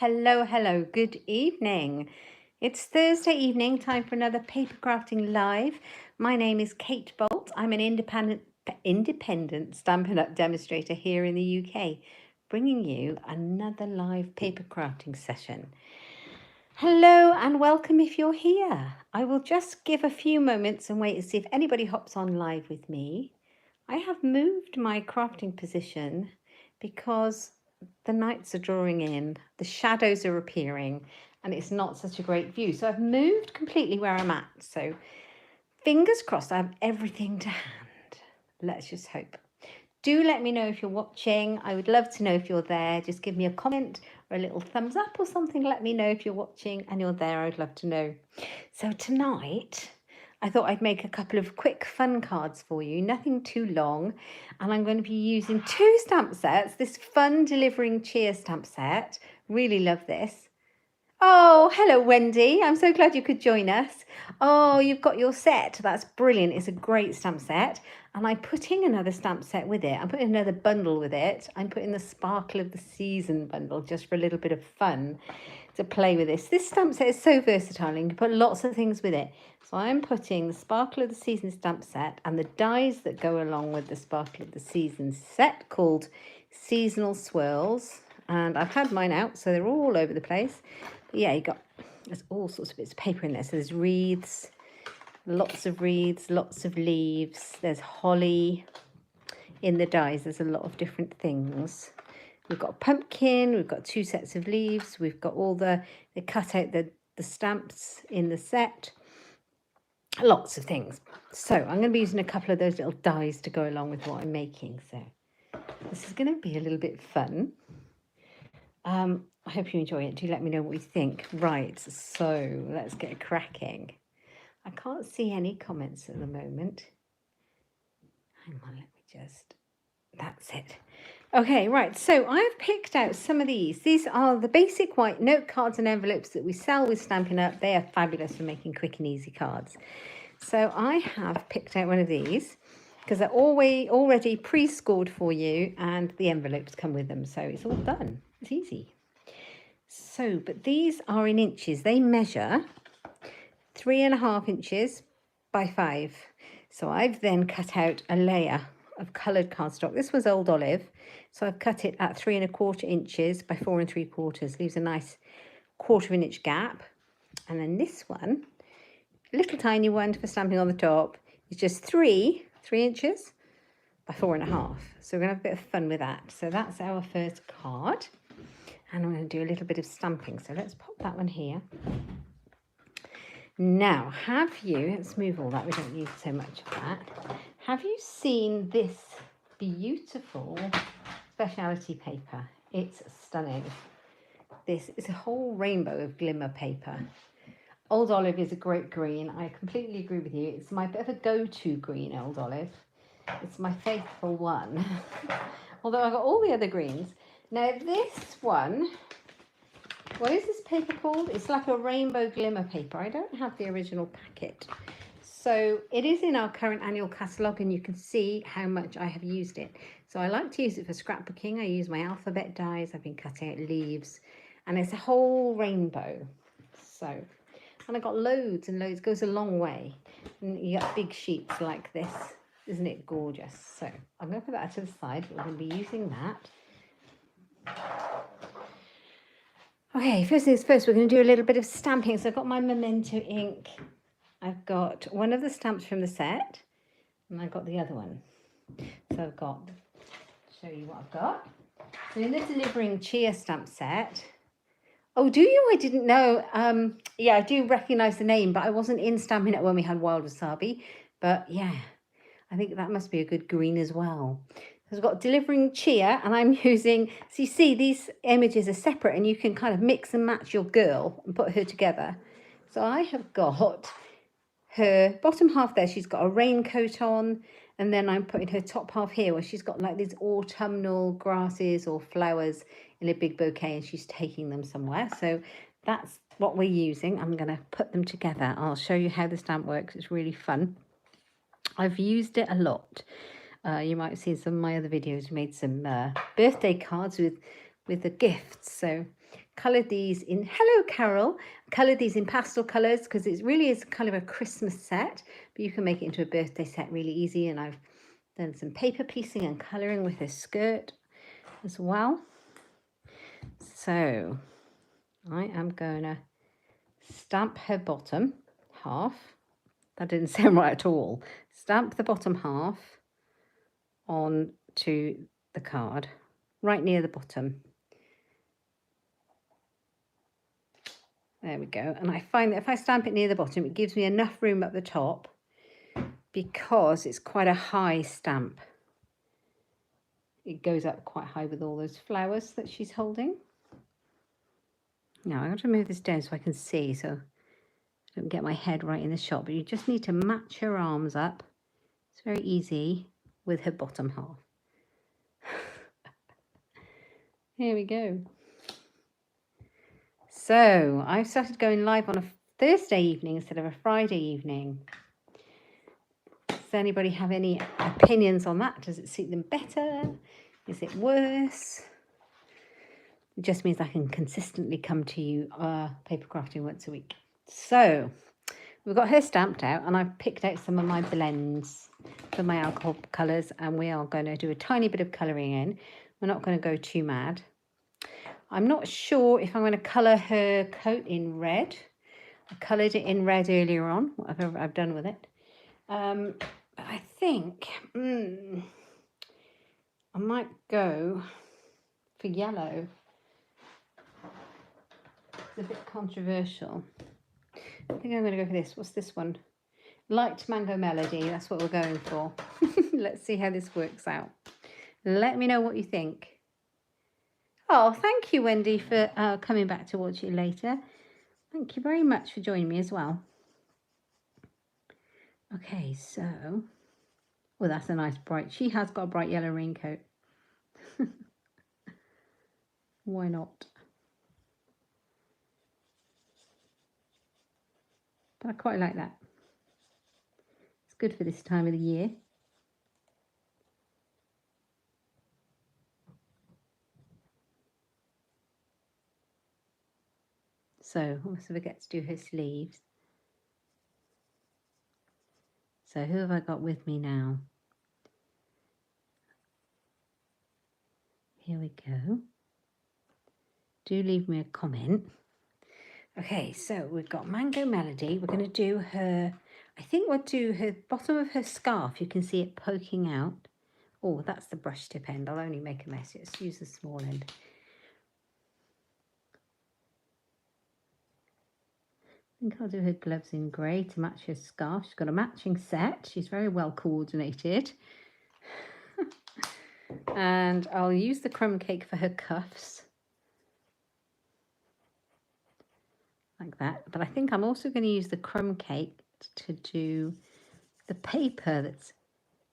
Hello, hello, good evening. It's Thursday evening, time for another Papercrafting Live. My name is Kate Bolt. I'm an independent Stampin' Up! Demonstrator here in the UK, bringing you another live papercrafting session. Hello and welcome if you're here. I will just give a few moments and wait to see if anybody hops on live with me. I have moved my crafting position because the nights are drawing in, the shadows are appearing, and it's not such a great view. So I've moved completely where I'm at. So fingers crossed I have everything to hand. Let's just hope. Do let me know if you're watching. I would love to know if you're there. Just give me a comment or a little thumbs up or something. Let me know if you're watching and you're there. I'd love to know. So tonight, I thought I'd make a couple of quick fun cards for you, nothing too long. And I'm going to be using two stamp sets, this fun delivering cheer stamp set. Really love this. Oh, hello, Wendy. I'm so glad you could join us. Oh, you've got your set. That's brilliant. It's a great stamp set. And I'm putting another stamp set with it. I'm putting another bundle with it. I'm putting the Sparkle of the Season bundle just for a little bit of fun to play with this. This stamp set is so versatile and you can put lots of things with it. So I'm putting the Sparkle of the Season stamp set and the dies that go along with the Sparkle of the Season set called Seasonal Swirls. And I've had mine out, so they're all over the place. But yeah, there's all sorts of bits of paper in there. So there's wreaths, lots of leaves. There's holly. In the dies, there's a lot of different things. We've got a pumpkin, we've got two sets of leaves, we've got all they cut out the stamps in the set. Lots of things. So I'm going to be using a couple of those little dies to go along with what I'm making. So this is going to be a little bit fun. I hope you enjoy it. Do let me know what you think. Right, so let's get cracking. I can't see any comments at the moment. Hang on, let me just... That's it. Okay, right, so I've picked out some of these. These are the basic white note cards and envelopes that we sell with Stampin' Up! They are fabulous for making quick and easy cards. So I have picked out one of these because they're already pre-scored for you and the envelopes come with them. So it's all done. It's easy. So, but these are in inches. They measure 3.5 inches by 5. So I've then cut out a layer of coloured cardstock. This was Old Olive, so I've cut it at 3.25 inches by 4 3/4. Leaves a nice 1/4 inch gap. And then this one, little tiny one for stamping on the top, is just 3 inches by 4.5. So we're going to have a bit of fun with that. So that's our first card. And I'm going to do a little bit of stamping. So let's pop that one here. Now, let's move all that. We don't need so much of that. Have you seen this beautiful specialty paper? It's stunning. This is a whole rainbow of glimmer paper. Old Olive is a great green. I completely agree with you. It's my bit of a go-to green, Old Olive. It's my faithful one. Although I've got all the other greens. Now this one, what is this paper called? It's like a rainbow glimmer paper. I don't have the original packet. So it is in our current annual catalogue and you can see how much I have used it. So I like to use it for scrapbooking. I use my alphabet dies. I've been cutting out leaves and it's a whole rainbow. So, and I got loads and loads, goes a long way. And you got big sheets like this. Isn't it gorgeous? So I'm going to put that to the side. We're going to be using that. Okay, first things first, we're going to do a little bit of stamping. So I've got my Memento ink. I've got one of the stamps from the set, and I've got the other one. So I've got, show you what I've got. So in the Delivering Cheer stamp set. Oh, do you? I didn't know. Yeah, I do recognise the name, but I wasn't in Stampin' Up! When we had Wild Wasabi. But yeah, I think that must be a good green as well. So I've got Delivering Cheer, and I'm using, so you see these images are separate and you can kind of mix and match your girl and put her together. So I have got her bottom half there, she's got a raincoat on, and then I'm putting her top half here where she's got like these autumnal grasses or flowers in a big bouquet and she's taking them somewhere. So that's what we're using. I'm going to put them together. I'll show you how the stamp works. It's really fun. I've used it a lot. You might have seen some of my other videos, made some birthday cards with the gifts. So coloured these in, hello Carol, coloured these in pastel colours because it really is kind of a Christmas set, but you can make it into a birthday set really easy. And I've done some paper piecing and colouring with this skirt as well. So I am going to stamp her bottom half. That didn't sound right at all. Stamp the bottom half onto the card, right near the bottom. There we go. And I find that if I stamp it near the bottom, it gives me enough room at the top because it's quite a high stamp. It goes up quite high with all those flowers that she's holding. Now I'm going to move this down so I can see, so I don't get my head right in the shot, but you just need to match her arms up. It's very easy with her bottom half. Here we go. So I've started going live on a Thursday evening instead of a Friday evening. Does anybody have any opinions on that? Does it suit them better? Is it worse? It just means I can consistently come to you paper crafting once a week. So we've got her stamped out, and I've picked out some of my blends for my alcohol colours, and we are going to do a tiny bit of colouring in. We're not going to go too mad. I'm not sure if I'm going to colour her coat in red. I coloured it in red earlier on, whatever I've done with it. I think I might go for yellow. It's a bit controversial. I think I'm going to go for this. What's this one? Light Mango Melody. That's what we're going for. Let's see how this works out. Let me know what you think. Oh, thank you, Wendy, for coming back to watch it later. Thank you very much for joining me as well. Okay, so... Oh, that's a nice bright... She has got a bright yellow raincoat. Why not? But I quite like that. It's good for this time of the year. So, I must forget to do her sleeves. So, who have I got with me now? Here we go. Do leave me a comment. Okay, so we've got Mango Melody. We're going to do her, I think we'll do her bottom of her scarf. You can see it poking out. Oh, that's the brush tip end. I'll only make a mess. Let's use the small end. I think I'll do her gloves in grey to match her scarf. She's got a matching set. She's very well coordinated. And I'll use the crumb cake for her cuffs. Like that. But I think I'm also going to use the crumb cake to do the paper that's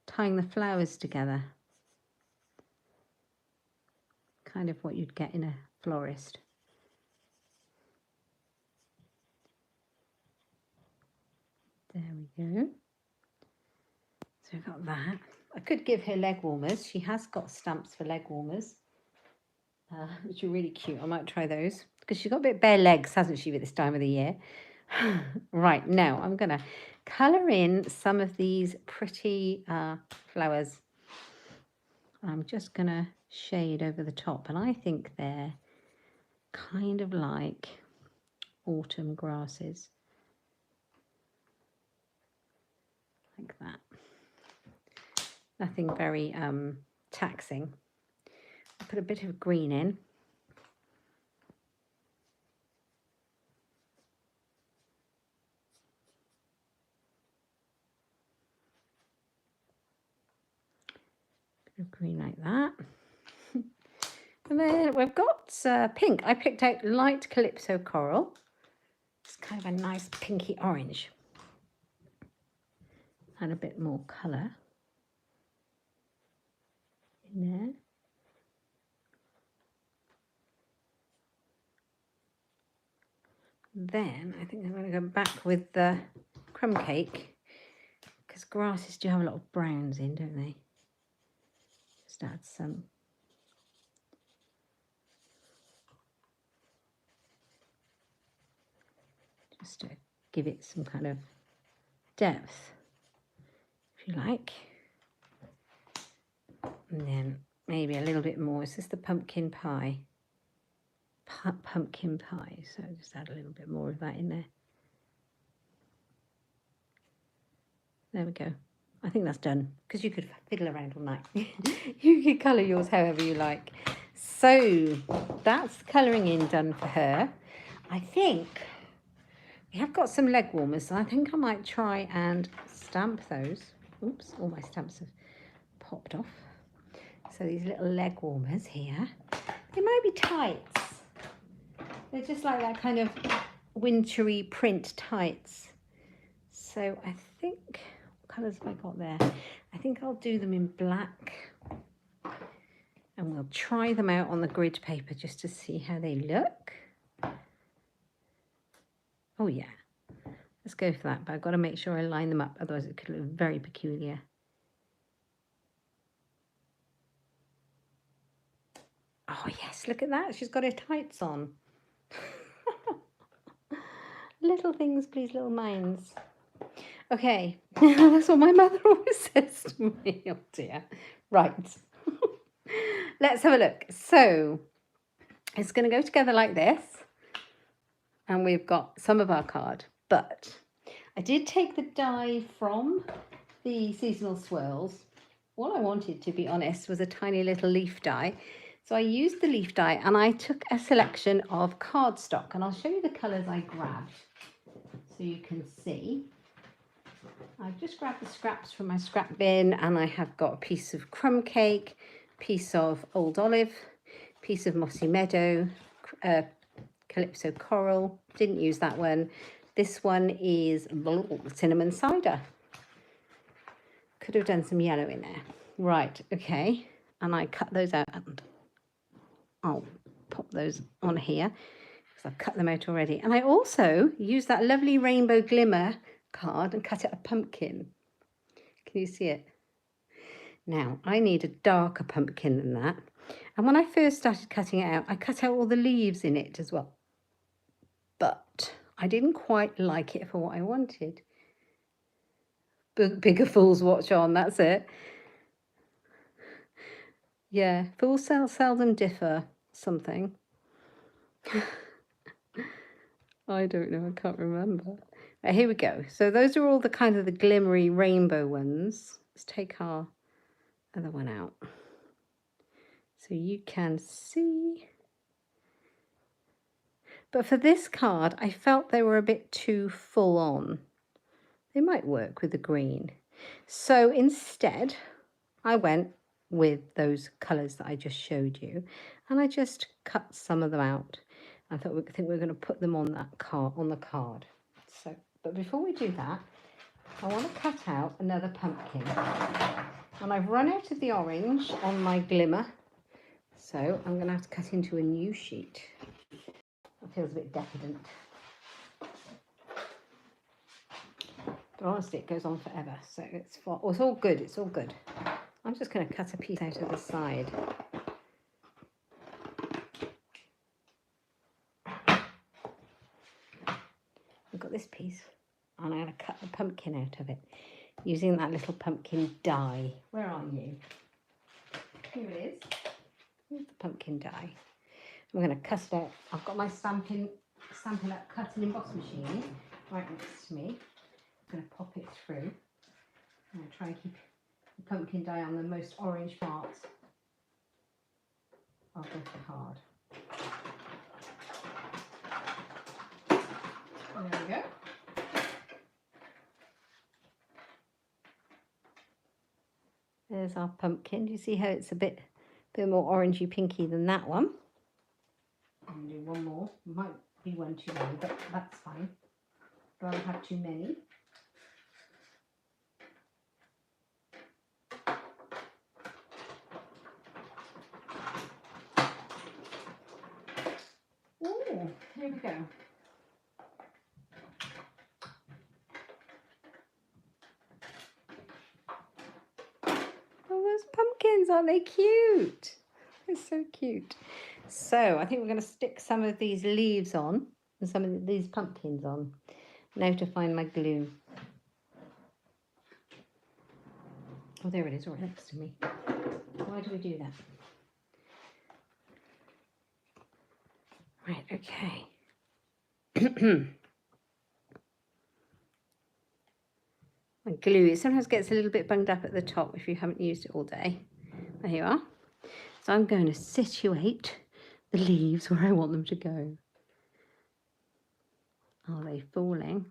tying the flowers together. Kind of what you'd get in a florist. There we go. So we've got that. I could give her leg warmers. She has got stamps for leg warmers, which are really cute. I might try those because she's got a bit bare legs, hasn't she, at this time of the year? Right, now I'm going to colour in some of these pretty flowers. I'm just going to shade over the top, and I think they're kind of like autumn grasses. Like that. Nothing very taxing. I'll put a bit of green in. Bit of green like that. And then we've got pink. I picked out light Calypso Coral. It's kind of a nice pinky orange. Add a bit more colour in there. Then I think I'm going to go back with the crumb cake because grasses do have a lot of browns in, don't they? Just add some. just to give it some kind of depth, if you like. And then maybe a little bit more. Is this the pumpkin pie? Pumpkin pie. So just add a little bit more of that in there. There we go. I think that's done, because you could fiddle around all night. You could colour yours however you like. So that's colouring in done for her. I think we have got some leg warmers, so I think I might try and stamp those. Oops, all my stamps have popped off. So these little leg warmers here, they might be tights. They're just like that kind of wintry print tights. So I think, what colours have I got there? I think I'll do them in black. And we'll try them out on the grid paper just to see how they look. Oh yeah, let's go for that, but I've got to make sure I line them up, otherwise it could look very peculiar. Oh yes, look at that, she's got her tights on. Little things, please, little minds. Okay, that's what my mother always says to me. Oh dear. Right. Let's have a look. So it's going to go together like this. And we've got some of our card. But I did take the die from the seasonal swirls. All I wanted, to be honest, was a tiny little leaf die. So I used the leaf die and I took a selection of cardstock. And I'll show you the colours I grabbed so you can see. I've just grabbed the scraps from my scrap bin, and I have got a piece of crumb cake, piece of old olive, piece of mossy meadow, calypso coral. Didn't use that one. This one is cinnamon cider. Could have done some yellow in there. Right, okay. And I cut those out, and I'll pop those on here because I've cut them out already. And I also used that lovely rainbow glimmer card and cut out a pumpkin. Can you see it? Now I need a darker pumpkin than that, and when I first started cutting it out, I cut out all the leaves in it as well, but I didn't quite like it for what I wanted. Bigger fools watch on, that's it. Yeah, fools seldom differ something. I don't know, I can't remember. Right, here we go. So those are all the kind of the glimmery rainbow ones. Let's take our other one out so you can see. But for this card, I felt they were a bit too full on. They might work with the green. So instead, I went with those colours that I just showed you, and I just cut some of them out. I think we're going to put them on that card, on the card. So, but before we do that, I want to cut out another pumpkin. And I've run out of the orange on my glimmer, so I'm going to have to cut into a new sheet. That feels a bit decadent. But honestly, it goes on forever, so it's all good, it's all good. I'm just going to cut a piece out of the side. I've got this piece, and I'm going to cut the pumpkin out of it using that little pumpkin die. Where are you? Here it is. Here's the pumpkin die. I'm going to cut it out. I've got my Stampin Up cut and emboss machine right next to me. I'm going to pop it through. I'm going to try and keep the pumpkin die on the most orange parts of the card. There we go. There's our pumpkin. Do you see how it's a bit more orangey pinky than that one? I'm going to do one more. Might be one too many, but that's fine. Don't have too many. Oh, here we go. Oh, those pumpkins, aren't they cute? They're so cute. So I think we're going to stick some of these leaves on. and some of these pumpkins on. Now to find my glue. Oh, there it is, right next to me. Why do we do that? Right, okay. My glue, it sometimes gets a little bit bunged up at the top if you haven't used it all day. There you are. So I'm going to situate the leaves where I want them to go. Are they falling?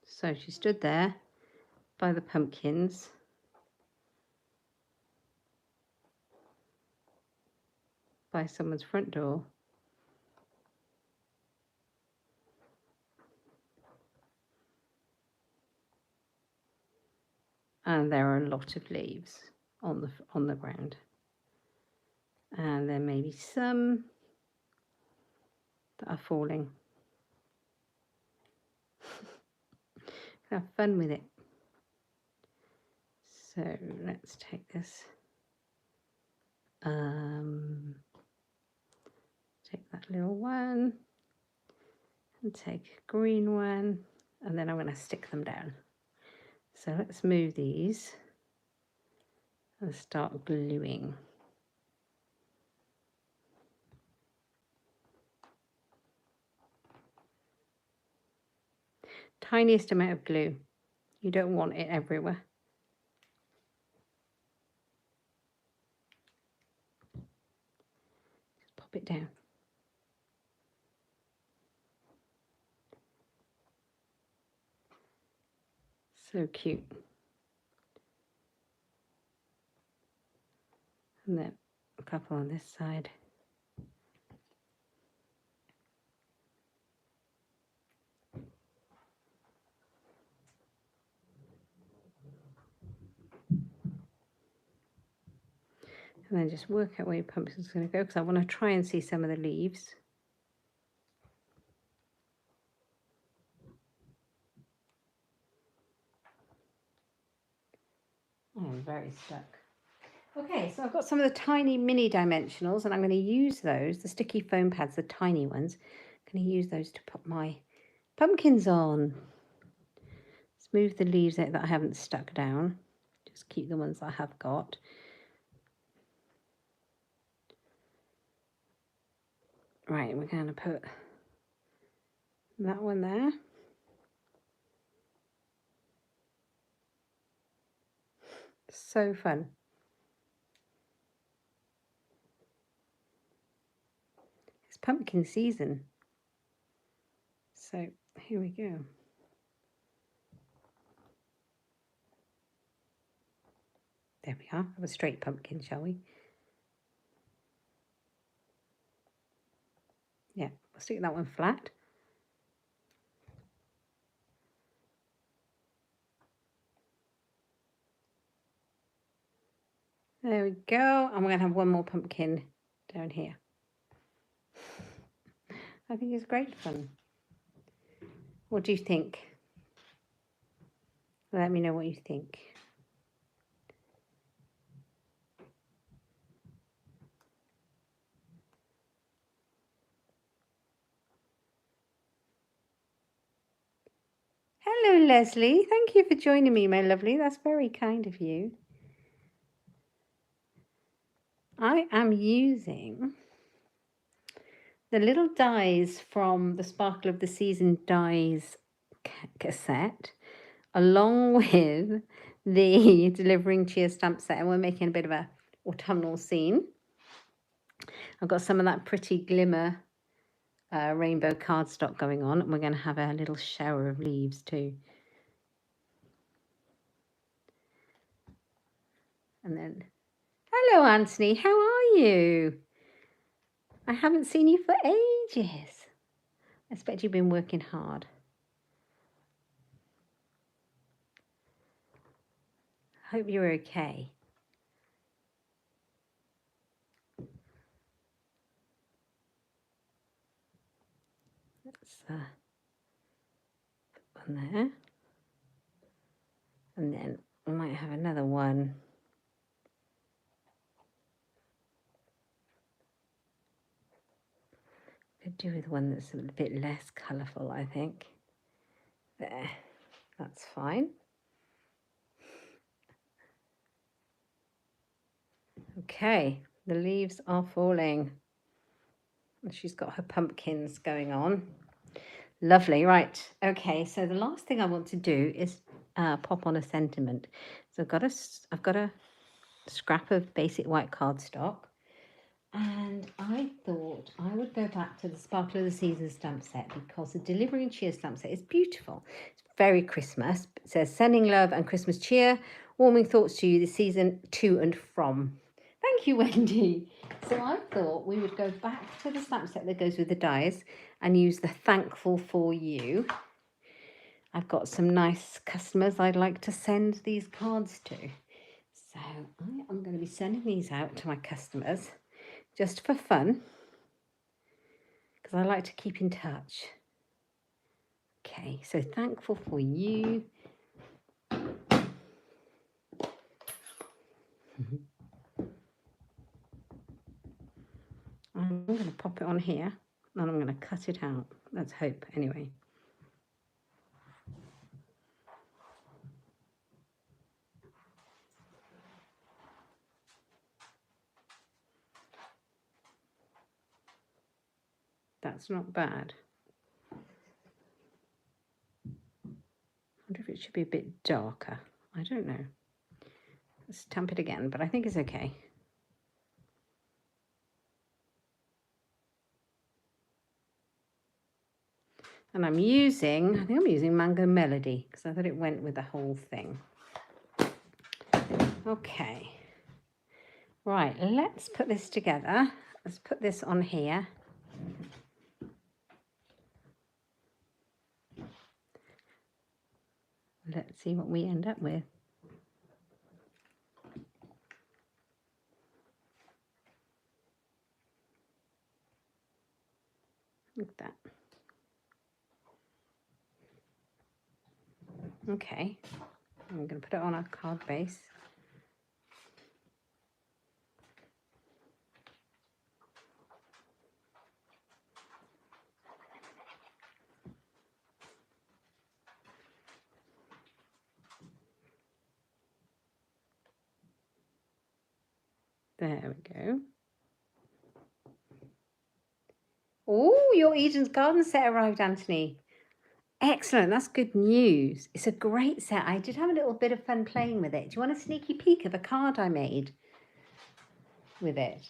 So she stood there by the pumpkins. By someone's front door. And there are a lot of leaves on the ground. And there may be some that are falling. Have fun with it. So let's take this. Take that little one and take a green one, and then I'm going to stick them down. So let's move these and start gluing. Tiniest amount of glue. You don't want it everywhere. Just pop it down. So cute. And then a couple on this side. And then just work out where your pumpkin's going to go, because I want to try and see some of the leaves. Oh, I'm very stuck. Okay, so I've got some of the tiny mini dimensionals, and I'm going to use those, the sticky foam pads, the tiny ones. I'm going to use those to put my pumpkins on. Let's move the leaves out that I haven't stuck down. Just keep the ones I have got. Right, we're going to put that one there. So fun. It's pumpkin season. So here we go. There we are. Have a straight pumpkin, shall we? Yeah, I'll stick that one flat. There we go. And we're going to have one more pumpkin down here. I think it's great fun. What do you think? Let me know what you think. Hello, Leslie. Thank you for joining me, my lovely. That's very kind of you. I am using the little dies from the Sparkle of the Season dies cassette, along with the Delivering Cheer stamp set, and we're making a bit of a autumnal scene. I've got some of that pretty glimmer rainbow cardstock going on, and we're going to have a little shower of leaves too. And then, hello, Anthony. How are you? I haven't seen you for ages. I expect you've been working hard. I hope you're okay. Let's put one there. And then we might have another one Could do with one that's a bit less colourful, I think. There, that's fine. Okay, the leaves are falling. She's got her pumpkins going on. Lovely, right. Okay, so the last thing I want to do is pop on a sentiment. So I've got a scrap of basic white cardstock, and I thought I would go back to the Sparkle of the Season stamp set because the Delivery and Cheer stamp set is beautiful. It's very Christmas. It says sending love and Christmas cheer, warming thoughts to you this season to and from. Thank you, Wendy. So I thought we would go back to the stamp set that goes with the dies and use the Thankful for You. I've got some nice customers I'd like to send these cards to. So I am going to be sending these out to my customers just for fun because I like to keep in touch. Okay, so Thankful for You. I'm going to pop it on here and I'm going to cut it out. Let's hope anyway. That's not bad. I wonder if it should be a bit darker. I don't know. Let's stamp it again, but I think it's okay. And I think I'm using Mango Melody because I thought it went with the whole thing. Okay. Right, let's put this together. Let's put this on here. Let's see what we end up with. Look at that. Okay, I'm going to put it on our card base. There we go. Oh, your Eden's Garden set arrived, Anthony. Excellent, that's good news. It's a great set. I did have a little bit of fun playing with it. Do you want a sneaky peek of a card I made with it?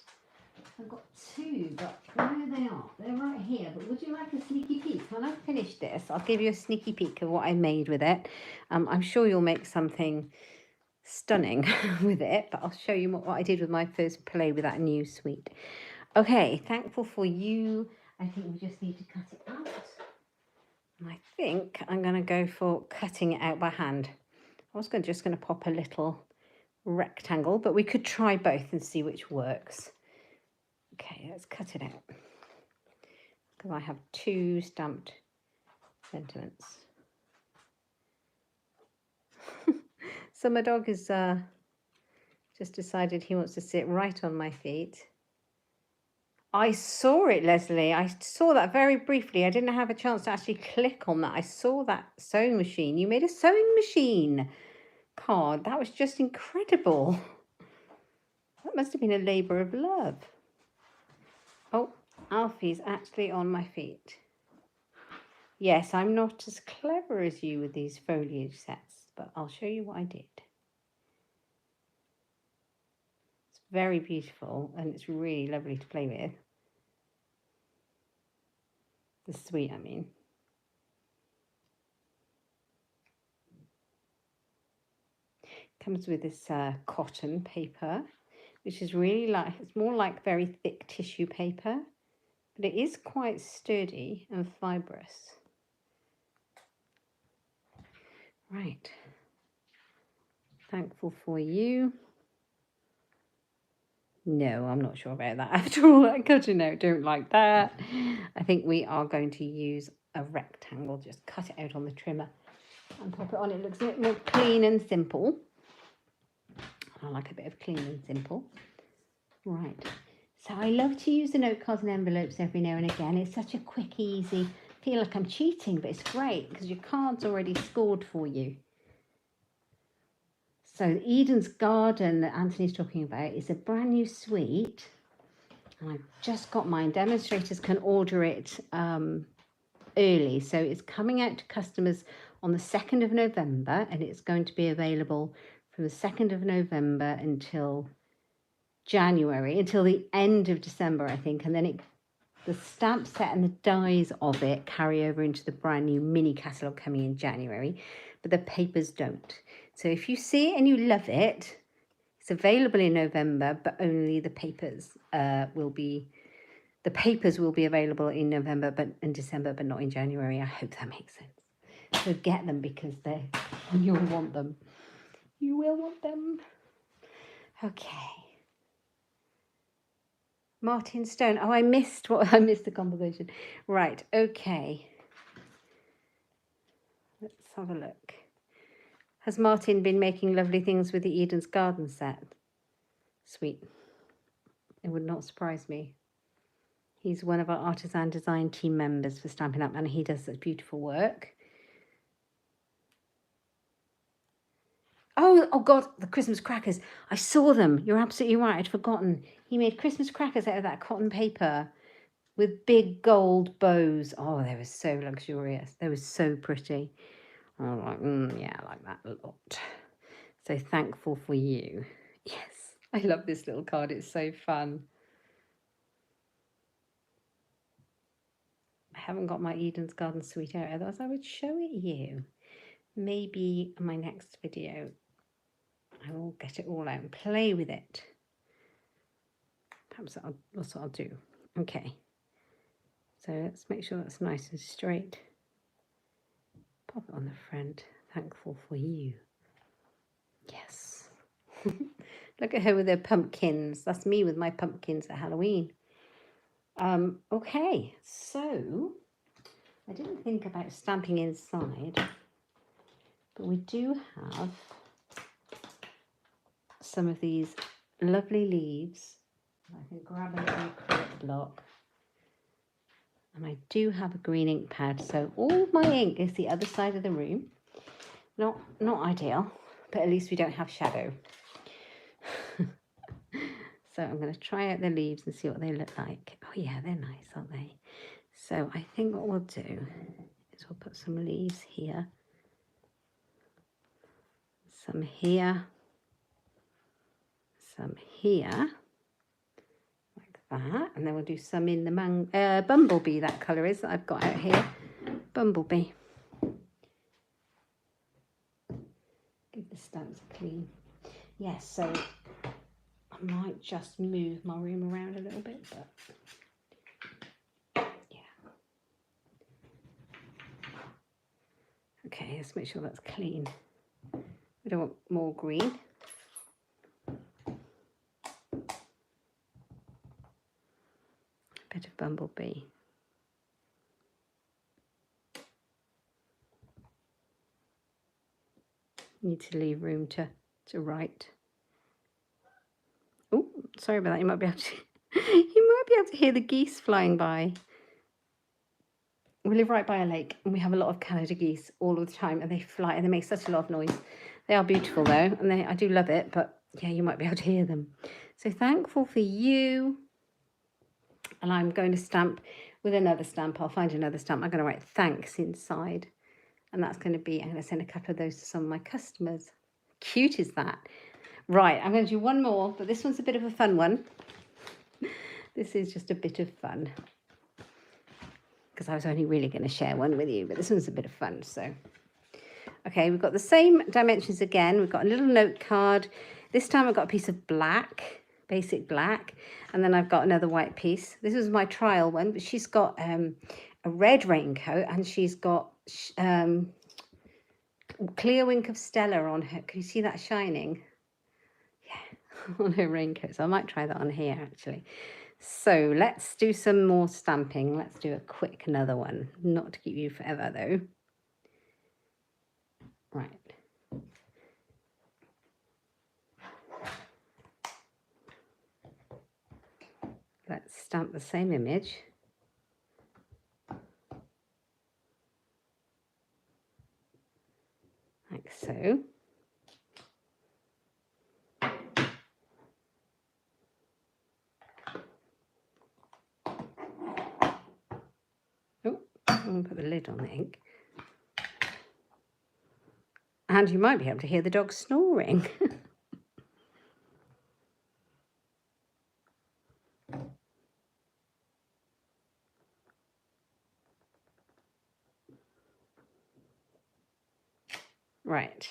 I've got two, but where they are? They're right here, but would you like a sneaky peek? When I finish this, I'll give you a sneaky peek of what I made with it. I'm sure you'll make something stunning with it, but I'll show you what I did with my first play with that new suite. Okay, Thankful for You. I think we just need to cut it out. And I think I'm going to go for cutting it out by hand. I was just going to pop a little rectangle, but we could try both and see which works. Okay, let's cut it out. Because I have two stamped sentiments. Summer Dog has just decided he wants to sit right on my feet. I saw it, Leslie. I saw that very briefly. I didn't have a chance to actually click on that. I saw that sewing machine. You made a sewing machine card. That was just incredible. That must have been a labour of love. Oh, Alfie's actually on my feet. Yes, I'm not as clever as you with these foliage sets, but I'll show you what I did. It's very beautiful and it's really lovely to play with. The suite, I mean. Comes with this cotton paper, which is really like, it's more like very thick tissue paper, but it is quite sturdy and fibrous. Right. Thankful for You. No, I'm not sure about that after all that cutting out. Don't like that. I think we are going to use a rectangle. Just cut it out on the trimmer and pop it on. It looks a bit more clean and simple. I like a bit of clean and simple. Right. So I love to use the note cards and envelopes every now and again. It's such a quick, easy, feel like I'm cheating, but it's great because your card's already scored for you. So Eden's Garden that Anthony's talking about is a brand new suite. And I've just got mine. Demonstrators can order it early. So it's coming out to customers on the 2nd of November, and it's going to be available from the 2nd of November until January, until the end of December, I think. And then the stamp set and the dies of it carry over into the brand new mini catalogue coming in January, but the papers don't. So if you see it and you love it, it's available in November, but only the papers will be available in November but in December, but not in January. I hope that makes sense. So get them because you'll want them. You will want them. Okay. Martin Stone. Oh, I missed the conversation. Right, okay. Let's have a look. Has Martin been making lovely things with the Eden's Garden set? Sweet. It would not surprise me. He's one of our artisan design team members for Stampin' Up, and he does such beautiful work. Oh God, the Christmas crackers. I saw them. You're absolutely right. I'd forgotten. He made Christmas crackers out of that cotton paper with big gold bows. Oh, they were so luxurious. They were so pretty. I was like, yeah, I like that a lot. So thankful for you. Yes, I love this little card. It's so fun. I haven't got my Eden's Garden suite out, otherwise I would show it you. Maybe in my next video I will get it all out and play with it. Perhaps that's what I'll do. Okay, so let's make sure that's nice and straight. Pop it on the front. Thankful for you. Yes. Look at her with her pumpkins. That's me with my pumpkins at Halloween. Okay, so I didn't think about stamping inside, but we do have some of these lovely leaves. I can grab an acrylic block, and I do have a green ink pad, so all my ink is the other side of the room. Not ideal, but at least we don't have shadow. So I'm going to try out the leaves and see what they look like. Oh yeah, they're nice, aren't they? So I think what we'll do is we'll put some leaves here, some here, some here, like that, and then we'll do some in the bumblebee, that colour is, that I've got out here. Bumblebee. Give the stamps a clean. Yes, so I might just move my room around a little bit, but yeah. Okay, let's make sure that's clean. We don't want more green. Bit of bumblebee. Need to leave room to write. Oh, sorry about that. You might be able to hear the geese flying by. We live right by a lake, and we have a lot of Canada geese all of the time, and they fly and they make such a lot of noise. They are beautiful though, and I do love it, but yeah, you might be able to hear them. So thankful for you. And I'm going to stamp with another stamp. I'll find another stamp. I'm going to write thanks inside, and that's going to be, I'm going to send a couple of those to some of my customers. Cute is that? Right, I'm going to do one more, but this one's a bit of a fun one. This is just a bit of fun, because I was only really going to share one with you, but this one's a bit of fun. So, okay, we've got the same dimensions again. We've got a little note card. This time I've got a piece of black, basic black, and then I've got another white piece. This is my trial one, but she's got a red raincoat, and she's got clear wink of Stella on her. Can you see that shining? Yeah, on her raincoat. So I might try that on here actually. So let's do some more stamping. Let's do a quick another one. Not to keep you forever though. Right. let's stamp the same image. Like so. Oh, I'm going to put the lid on the ink. And you might be able to hear the dog snoring. Right,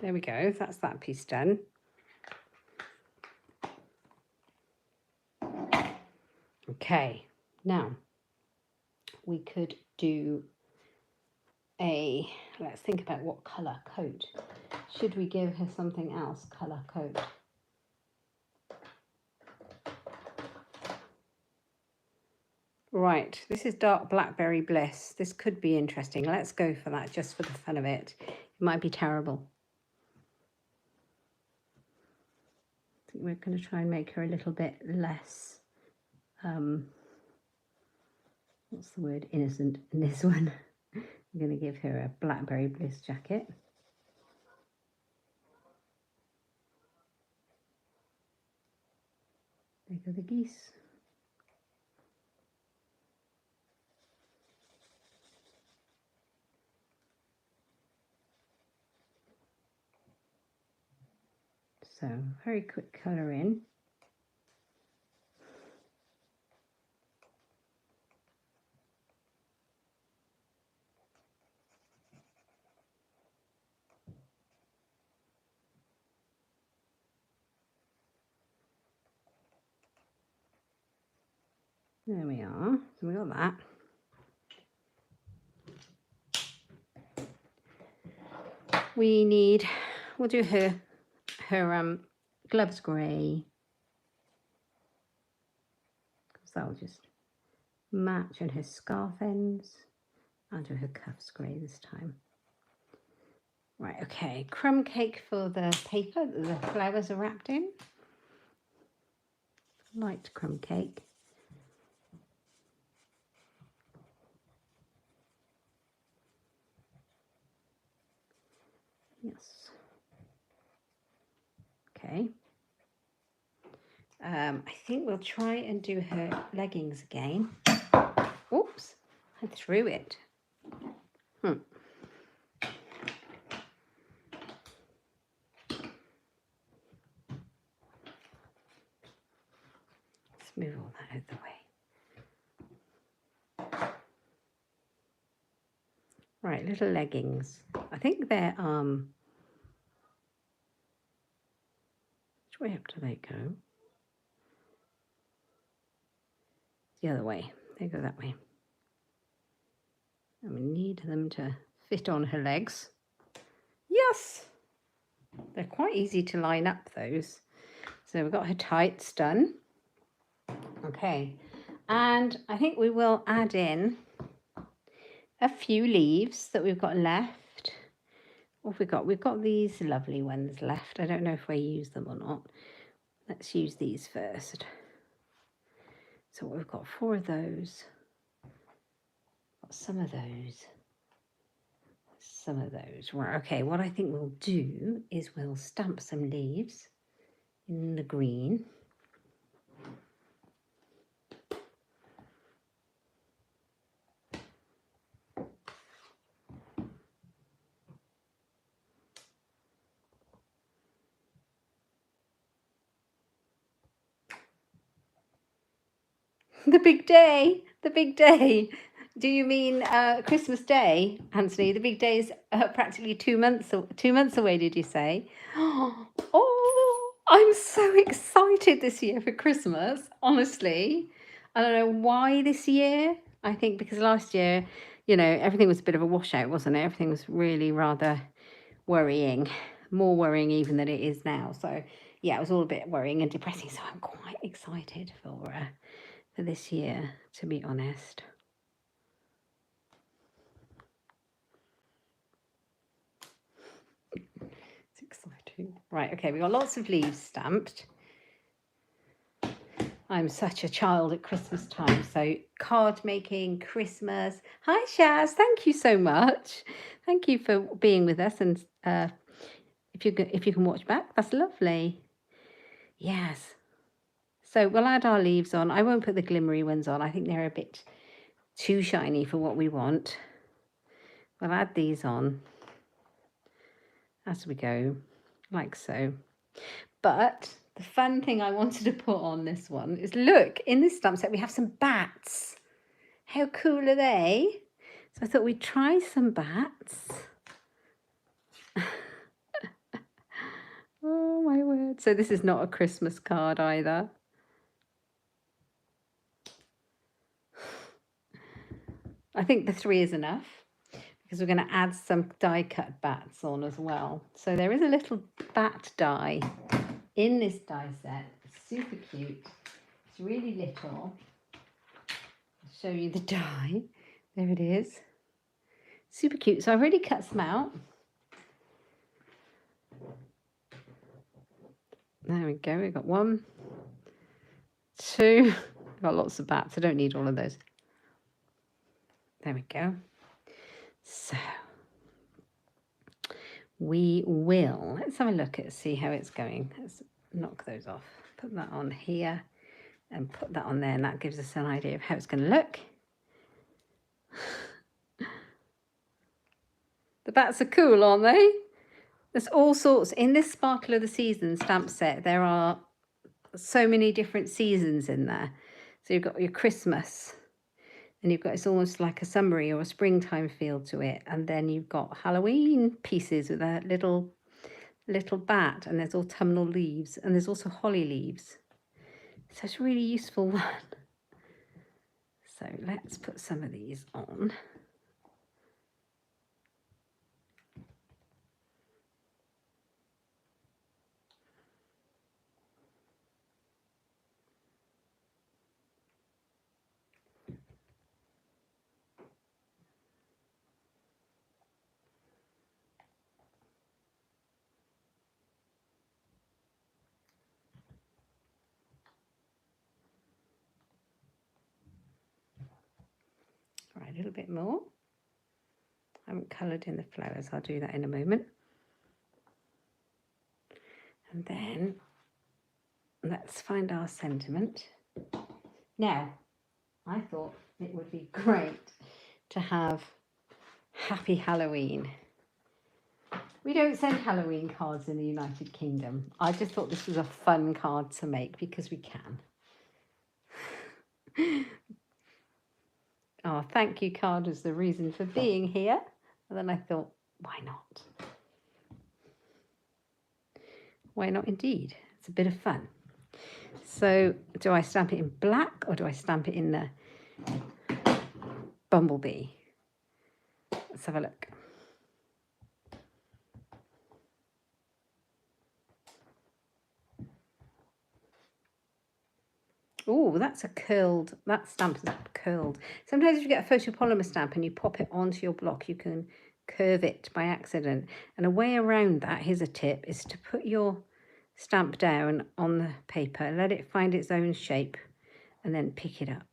there we go. That's that piece done. Okay, now we could do let's think about what colour coat. Should we give her something else, colour coat? Right, this is dark blackberry bliss. This could be interesting. Let's go for that just for the fun of it. It might be terrible. I think we're going to try and make her a little bit less, what's the word, innocent in this one. I'm going to give her a blackberry bliss jacket. There go the geese. So very quick colour in. There we are. So we got that. We need, we'll do her gloves grey, because that'll just match, and her scarf ends. I'll do her cuffs grey this time. Right, okay, crumb cake for the paper that the flowers are wrapped in. Light crumb cake. Yes. Okay. I think we'll try and do her leggings again. Oops, I threw it. Let's move all that out of the way. Right, little leggings. I think they're which way up do they go? The other way. They go that way. And we need them to fit on her legs. Yes! They're quite easy to line up, those. So we've got her tights done. Okay. And I think we will add in a few leaves that we've got left. What have we got? We've got these lovely ones left. I don't know if we use them or not. Let's use these first. So we've got 4 of those. Got some of those. Some of those. Right, okay, what I think we'll do is we'll stamp some leaves in the green. The big day, the big day. Do you mean Christmas Day, Anthony? The big day is practically 2 months, 2 months away, did you say? Oh, I'm so excited this year for Christmas, honestly. I don't know why this year. I think because last year, you know, everything was a bit of a washout, wasn't it? Everything was really rather worrying, more worrying even than it is now. So, yeah, it was all a bit worrying and depressing. So I'm quite excited for this year, to be honest. It's exciting. Right, okay, we've got lots of leaves stamped. I'm such a child at Christmas time. So card making, Christmas. Hi, Shaz. Thank you so much. Thank you for being with us. And if you can watch back, that's lovely. Yes. So we'll add our leaves on. I won't put the glimmery ones on. I think they're a bit too shiny for what we want. We'll add these on as we go, like so. But the fun thing I wanted to put on this one is, look, in this stamp set we have some bats. How cool are they? So I thought we'd try some bats. Oh my word. So this is not a Christmas card either. I think the 3 is enough, because we're going to add some die cut bats on as well. So there is a little bat die in this die set. It's super cute. It's really little. I'll show you the die. There it is. Super cute. So I've already cut some out. There we go. We've got 1, 2. I've got lots of bats. I don't need all of those. There we go. So we will, let's have a look at see how it's going. Let's knock those off. Put that on here and put that on there, and that gives us an idea of how it's going to look. The bats are cool, aren't they? There's all sorts in this Sparkle of the Season stamp set. There are so many different seasons in there. So you've got your Christmas, and you've got, it's almost like a summery or a springtime feel to it. And then you've got Halloween pieces with a little bat, and there's autumnal leaves, and there's also holly leaves. So it's a really useful one. So let's put some of these on. Right, a little bit more. I haven't coloured in the flowers. I'll do that in a moment. And then let's find our sentiment. Now, I thought it would be great to have Happy Halloween. We don't send Halloween cards in the United Kingdom. I just thought this was a fun card to make because we can. Oh, thank you card was the reason for being here. And then I thought, why not? Why not indeed? It's a bit of fun. So do I stamp it in black or do I stamp it in the bumblebee? Let's have a look. Oh, that's a curled, that stamp is curled. Sometimes if you get a photopolymer stamp and you pop it onto your block, you can curve it by accident. And a way around that, here's a tip, is to put your stamp down on the paper, let it find its own shape, and then pick it up.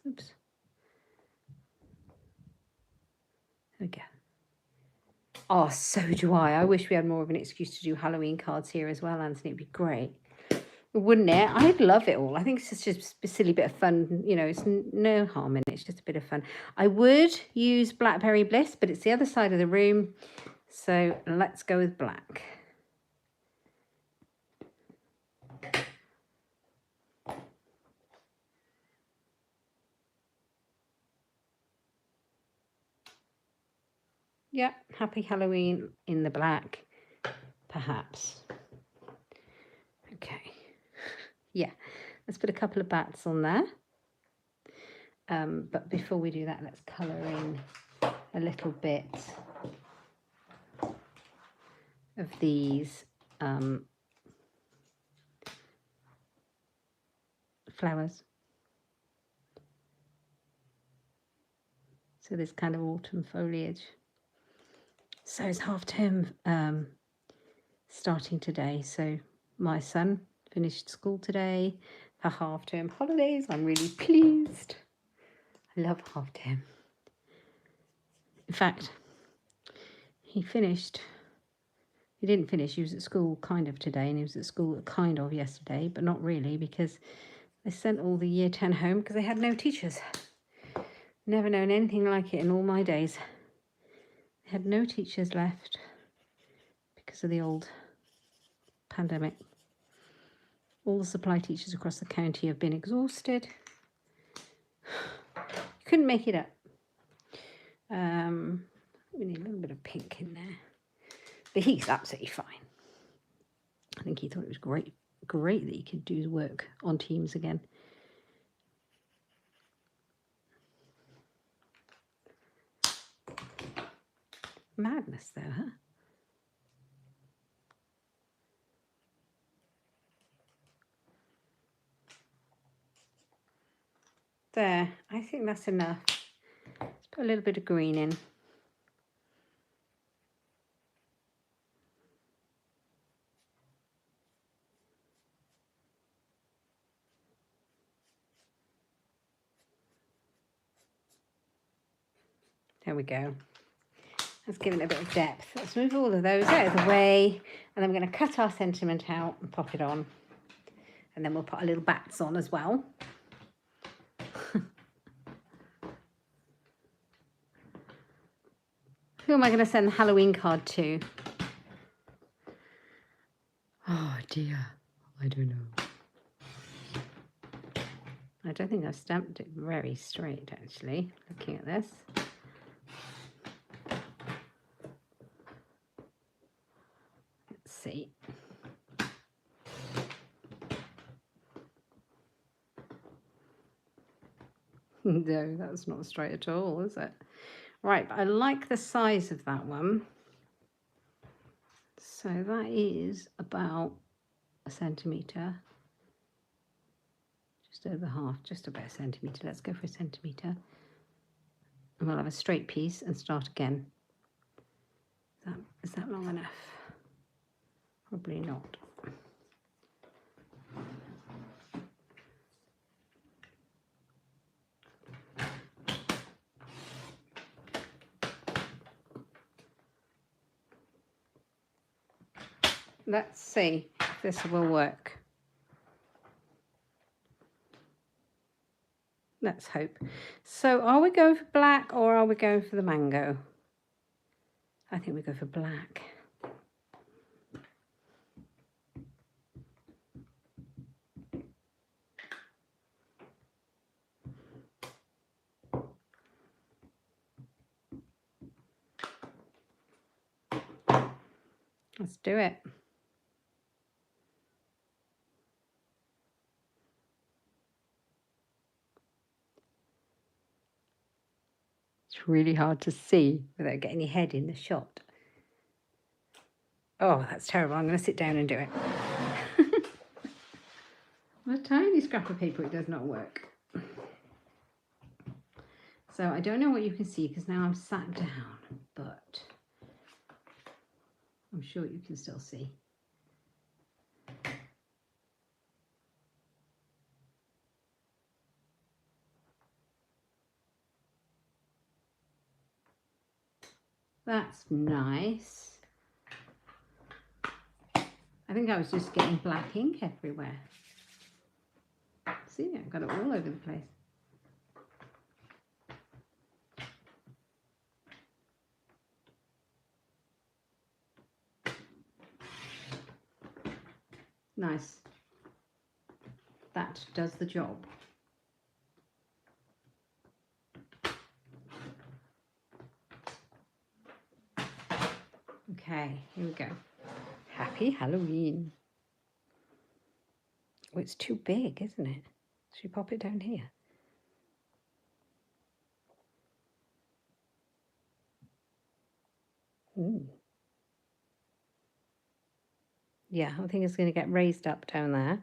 Oops. There we go. Oh, so do I. I wish we had more of an excuse to do Halloween cards here as well, Anthony. It'd be great. Wouldn't it? I'd love it all. I think it's just a silly bit of fun. You know, it's no harm in it. It's just a bit of fun. I would use Blackberry Bliss, but it's the other side of the room. So let's go with black. Yeah, Happy Halloween in the black, perhaps. Okay. Yeah, let's put a couple of bats on there. But before we do that, let's colour in a little bit of these flowers. So this kind of autumn foliage. So it's half term starting today. So my son finished school today. for half-term holidays. I'm really pleased. I love half-term. In fact, he didn't finish, he was at school kind of today, and he was at school kind of yesterday, but not really, because they sent all the year 10 home because they had no teachers. Never known anything like it in all my days. They had no teachers left because of the old pandemic. All the supply teachers across the county have been exhausted. Couldn't make it up. We need a little bit of pink in there. But he's absolutely fine. I think he thought it was great that he could do his work on Teams again. Madness though, huh? There, I think that's enough. Let's put a little bit of green in. There we go. Let's give it a bit of depth. Let's move all of those out of the way, and then we're going to cut our sentiment out and pop it on. And then we'll put a little bats on as well. Who am I going to send the Halloween card to? Oh dear, I don't know. I don't think I've stamped it very straight, actually, looking at this. Let's see. No, that's not straight at all, is it? Right, but I like the size of that one. So that is about a centimetre. Just over half, just about a centimetre. Let's go for a centimetre. And we'll have a straight piece and start again. Is that long enough? Probably not. Let's see if this will work. Let's hope. So are we going for black or are we going for the mango? I think we go for black. Let's do it. It's really hard to see without getting your head in the shot. Oh, that's terrible. I'm going to sit down and do it. On a tiny scrap of paper, it does not work. So I don't know what you can see because now I'm sat down, but I'm sure you can still see. That's nice. I think I was just getting black ink everywhere. See, I've got it all over the place. Nice. That does the job. Okay, here we go. Happy Halloween. Oh, it's too big, isn't it? Should we pop it down here? Ooh. Yeah, I think it's going to get raised up down there.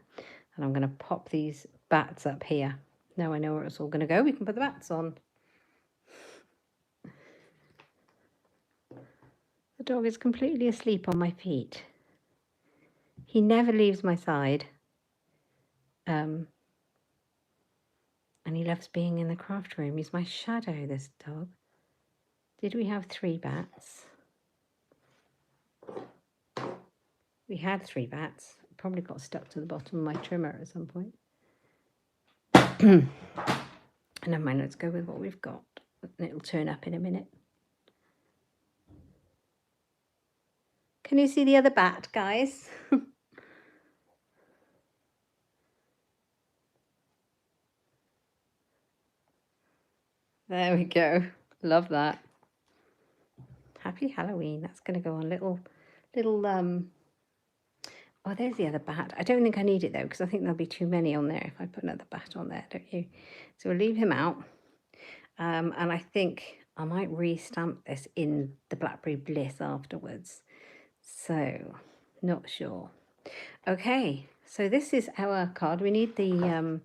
And I'm going to pop these bats up here. Now I know where it's all going to go. We can put the bats on. The dog is completely asleep on my feet. He never leaves my side. And he loves being in the craft room. He's my shadow, this dog. Did we have 3 bats? We had 3 bats. Probably got stuck to the bottom of my trimmer at some point. Never mind, let's go with what we've got. It'll turn up in a minute. Can you see the other bat, guys? There we go. Love that. Happy Halloween. That's going to go on little, oh, there's the other bat. I don't think I need it though, because I think there'll be too many on there if I put another bat on there, don't you? So we'll leave him out. And I think I might re-stamp this in the Blackberry Bliss afterwards. So, not sure. Okay, so this is our card. We need the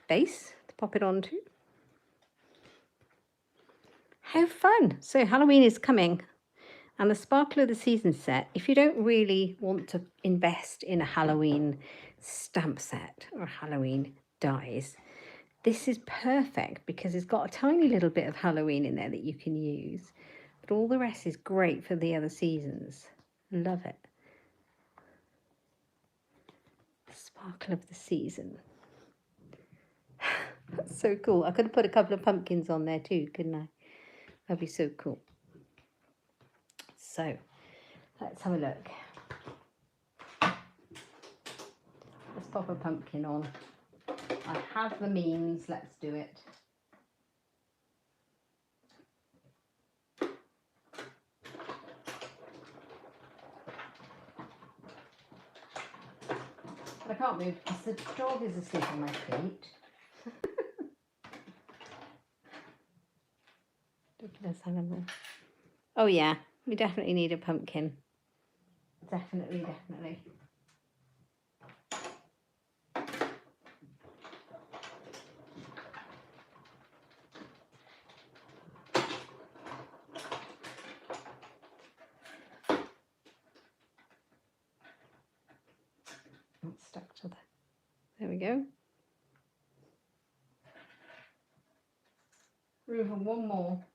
base to pop it onto. How fun! So Halloween is coming, and the Sparkle of the Season set, if you don't really want to invest in a Halloween stamp set or Halloween dies, this is perfect because it's got a tiny little bit of Halloween in there that you can use, but all the rest is great for the other seasons. Love it. Sparkle of the Season. That's so cool. I could have put a couple of pumpkins on there too, couldn't I? That'd be so cool. So, let's have a look. Let's pop a pumpkin on. I have the means, let's do it. But I can't move because the dog is asleep on my feet. Ridiculous animal. Oh yeah, we definitely need a pumpkin. Definitely. It's stuck to there we go. Room for one more.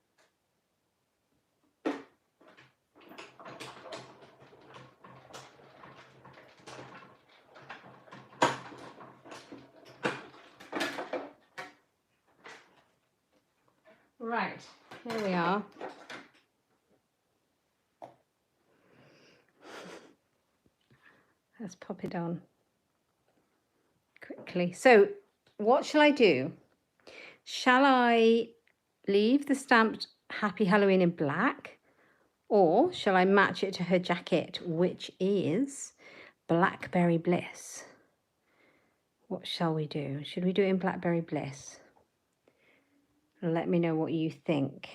Right, here we are. Let's pop it on quickly. So what shall I do? Shall I leave the stamped Happy Halloween in black, or shall I match it to her jacket, which is Blackberry Bliss? What shall we do? Should we do it in Blackberry Bliss? Let me know what you think.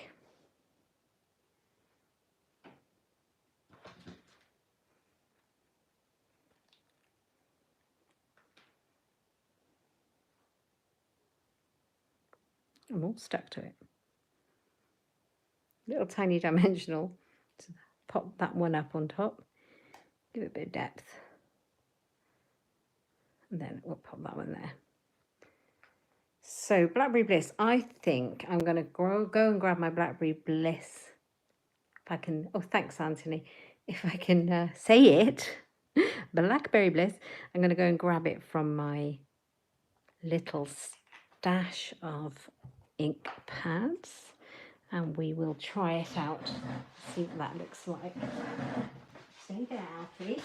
I'm all stuck to it. Little tiny dimensional. So pop that one up on top. Give it a bit of depth. And then we'll pop that one there. So Blackberry Bliss, I think I'm going to go and grab my Blackberry Bliss. If I can, oh thanks Anthony. If I can say it, Blackberry Bliss, I'm going to go and grab it from my little stash of ink pads. And we will try it out, see what that looks like. Stay there, Alfie.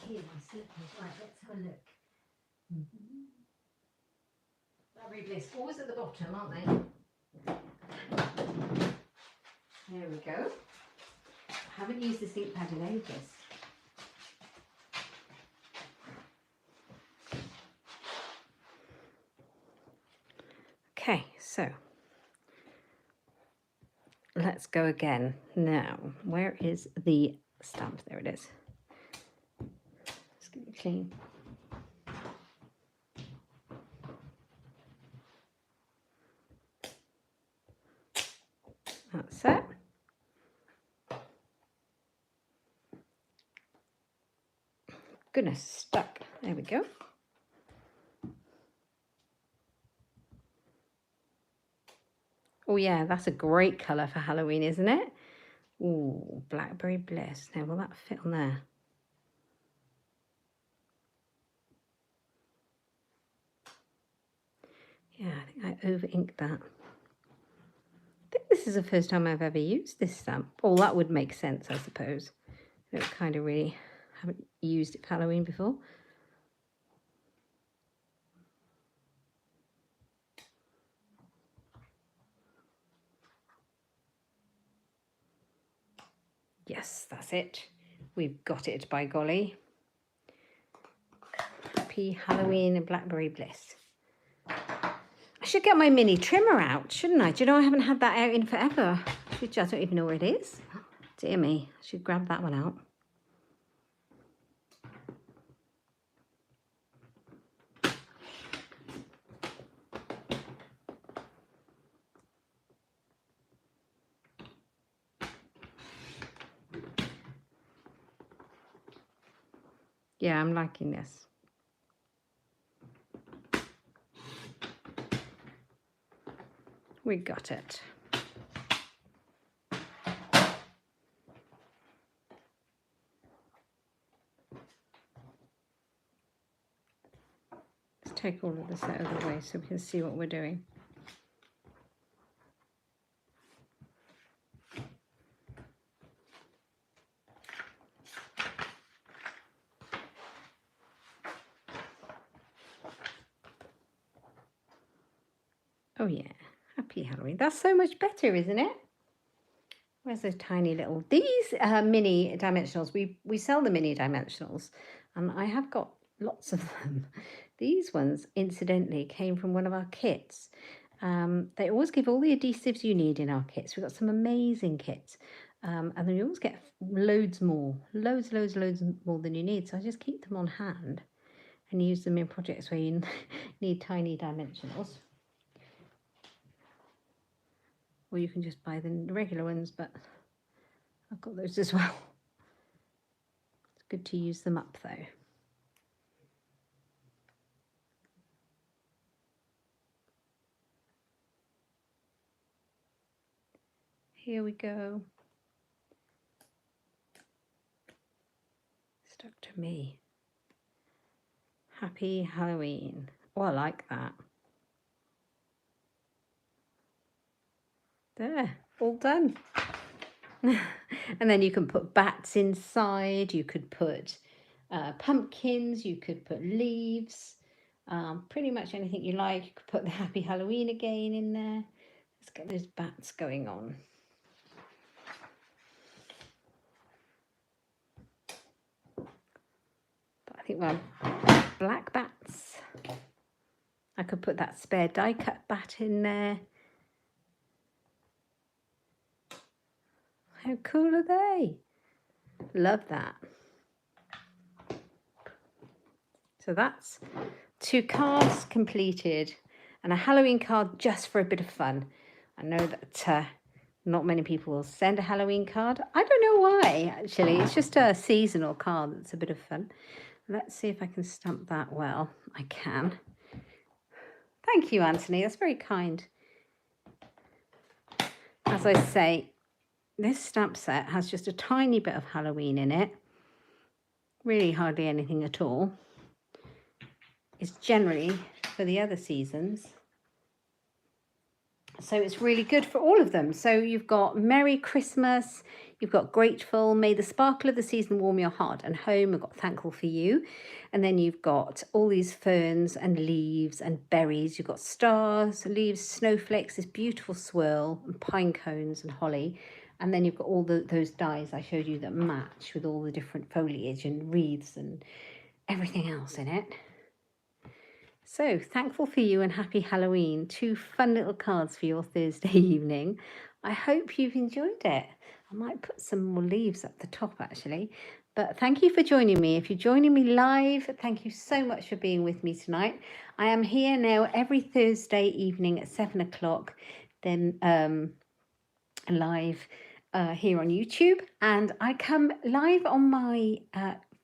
Here, my slippers. Right, let's have a look. Blackberry Bliss, always at the bottom, aren't they? There we go. I haven't used this ink pad in ages. Okay, so let's go again. Now, where is the stamp? There it is. Let's get it clean. That's it. Goodness, stuck. There we go. Oh yeah, that's a great colour for Halloween, isn't it? Ooh, Blackberry Bliss. Now, will that fit on there? Yeah, I think I over-inked that. I think this is the first time I've ever used this stamp. Oh, that would make sense, I suppose. I kind of really haven't used it for Halloween before. Yes, that's it. We've got it, by golly. Happy Halloween and Blackberry Bliss. I should get my mini trimmer out, shouldn't I? Do you know I haven't had that out in forever? I don't even know where it is. Dear me, I should grab that one out. Yeah, I'm liking this. We got it. Let's take all of this out of the way so we can see what we're doing. Oh yeah, happy Halloween. That's so much better, isn't it? Where's those tiny little, these mini dimensionals, we sell the mini dimensionals and I have got lots of them. These ones, incidentally, came from one of our kits. They always give all the adhesives you need in our kits. We've got some amazing kits. And then you always get loads more, loads more than you need. So I just keep them on hand and use them in projects where you need tiny dimensionals. Or you can just buy the regular ones, but I've got those as well. It's good to use them up though. Here we go. Stuck to me. Happy Halloween. Oh, I like that. There, all done. And then you can put bats inside. You could put pumpkins. You could put leaves. Pretty much anything you like. You could put the Happy Halloween again in there. Let's get those bats going on. But I think we're black bats. I could put that spare die cut bat in there. How cool are they? Love that. So that's 2 cards completed and a Halloween card just for a bit of fun. I know that not many people will send a Halloween card. I don't know why, actually. It's just a seasonal card that's a bit of fun. Let's see if I can stamp that well. I can. Thank you, Anthony. That's very kind. As I say, this stamp set has just a tiny bit of Halloween in it. Really hardly anything at all. It's generally for the other seasons. So it's really good for all of them. So you've got Merry Christmas, you've got Grateful, May the Sparkle of the Season Warm Your Heart and Home, we've got Thankful for You. And then you've got all these ferns and leaves and berries. You've got stars, leaves, snowflakes, this beautiful swirl, and pine cones and holly. And then you've got all those dies I showed you that match with all the different foliage and wreaths and everything else in it. So, Thankful for You and Happy Halloween, 2 fun little cards for your Thursday evening. I hope you've enjoyed it. I might put some more leaves up the top actually. But thank you for joining me. If you're joining me live, thank you so much for being with me tonight. I am here now every Thursday evening at 7 o'clock, then live here on YouTube. And I come live on my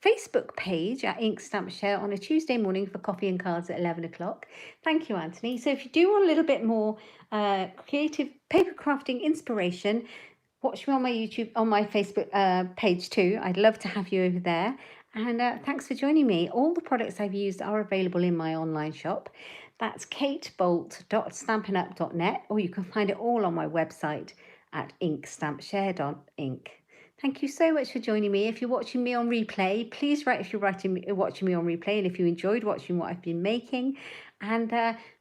Facebook page at Inkstampshare on a Tuesday morning for coffee and cards at 11 o'clock. Thank you, Anthony. So if you do want a little bit more creative paper crafting inspiration, watch me on my YouTube, on my Facebook page too. I'd love to have you over there. And thanks for joining me. All the products I've used are available in my online shop. That's katebolt.stampinup.net, or you can find it all on my website at inkstampshare.ink. Thank you so much for joining me. If you're watching me on replay, please write if you're watching me on replay, and if you enjoyed watching what I've been making. And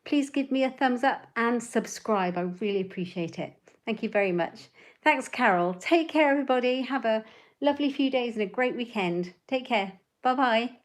please give me a thumbs up and subscribe. I really appreciate it. Thank you very much. Thanks, Carol. Take care, everybody. Have a lovely few days and a great weekend. Take care. Bye-bye.